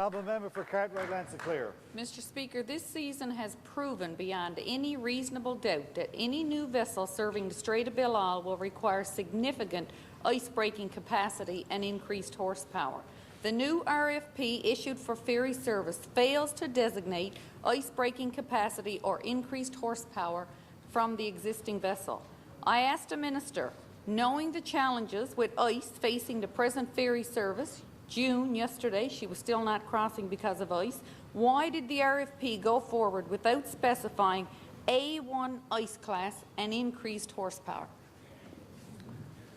Honourable Member for Cartwright-L'Anse Clair. Mr. Speaker, this season has proven beyond any reasonable doubt that any new vessel serving the Strait of Belle will require significant ice-breaking capacity and increased horsepower. The new RFP issued for ferry service fails to designate ice-breaking capacity or increased horsepower from the existing vessel. I asked the Minister, knowing the challenges with ice facing the present ferry service, June yesterday, she was still not crossing because of ice. Why did the RFP go forward without specifying A1 ice class and increased horsepower?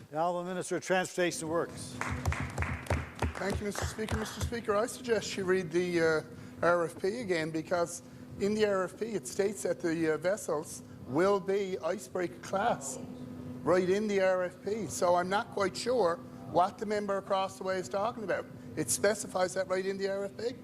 The Honourable Minister of Transportation and Works. Thank you, Mr. Speaker. Mr. Speaker, I suggest you read the RFP again, because in the RFP it states that the vessels will be icebreaker class right in the RFP. So I'm not quite sure what the member across the way is talking about. It specifies that right in the RFP.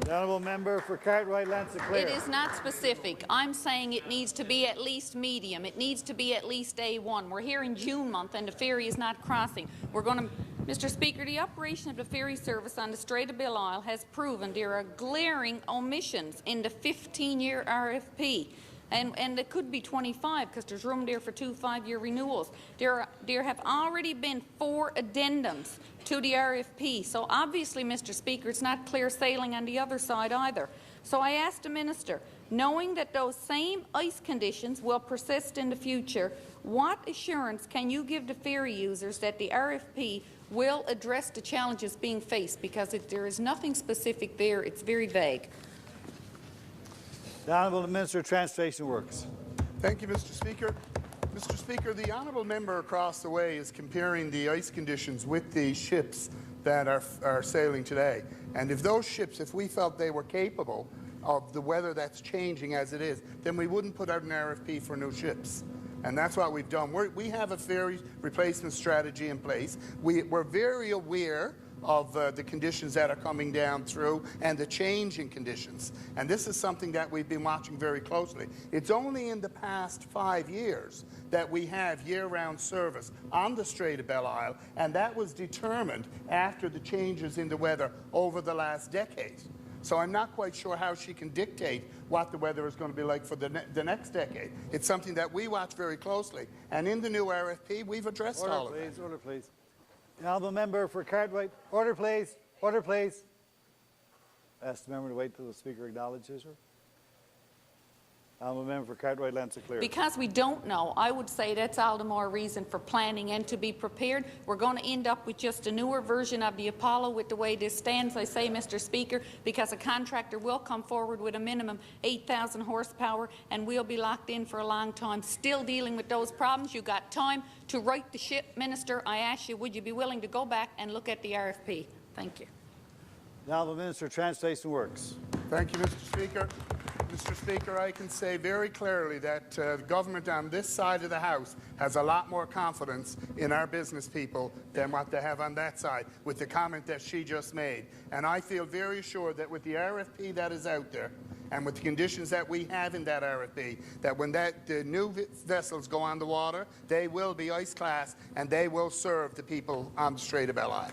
The Honourable Member for Cartwright-L'Anse Clair. It is not specific. I'm saying it needs to be at least medium. It needs to be at least A1. We're here in June month and the ferry is not crossing. We're going to, Mr. Speaker, the operation of the ferry service on the Strait of Belle has proven there are glaring omissions in the 15-year RFP. And it could be 25 because there's room there for 2 5-year renewals. There have already been 4 addendums to the RFP. So obviously, Mr. Speaker, it's not clear sailing on the other side either. So I asked the Minister, knowing that those same ice conditions will persist in the future, what assurance can you give the ferry users that the RFP will address the challenges being faced? Because there is nothing specific there. It's very vague. The Honourable Minister of Transportation and Works. Thank you, Mr. Speaker. Mr. Speaker, the honourable member across the way is comparing the ice conditions with the ships that are sailing today. And if those ships, if we felt they were capable of the weather that's changing as it is, then we wouldn't put out an RFP for new ships. And that's what we've done. We have a ferry replacement strategy in place. We're very aware of the conditions that are coming down through and the change in conditions. And this is something that we've been watching very closely. It's only in the past 5 years that we have year-round service on the Strait of Belle, and that was determined after the changes in the weather over the last decade. So I'm not quite sure how she can dictate what the weather is going to be like for the next decade. It's something that we watch very closely. And in the new RFP, we've addressed all of that. Order, please. The Honourable Member for Cartwright. Order, please. Order, please. Ask the member to wait until the Speaker acknowledges her. Honourable Member for Cartwright-L'Anse Clair. Because we don't know, I would say that's all the more reason for planning and to be prepared. We're going to end up with just a newer version of the Apollo with the way this stands, I say, Mr. Speaker, because a contractor will come forward with a minimum 8,000 horsepower, and we'll be locked in for a long time still dealing with those problems. You got time to right the ship, Minister. I ask you, would you be willing to go back and look at the RFP? Thank you. The Honourable Minister of Transportation and Works. Thank you, Mr. Speaker. Mr. Speaker, I can say very clearly that the government on this side of the House has a lot more confidence in our business people than what they have on that side, with the comment that she just made. And I feel very assured that with the RFP that is out there, and with the conditions that we have in that RFP, that when the new vessels go on the water, they will be ice class and they will serve the people on the Strait of Belle.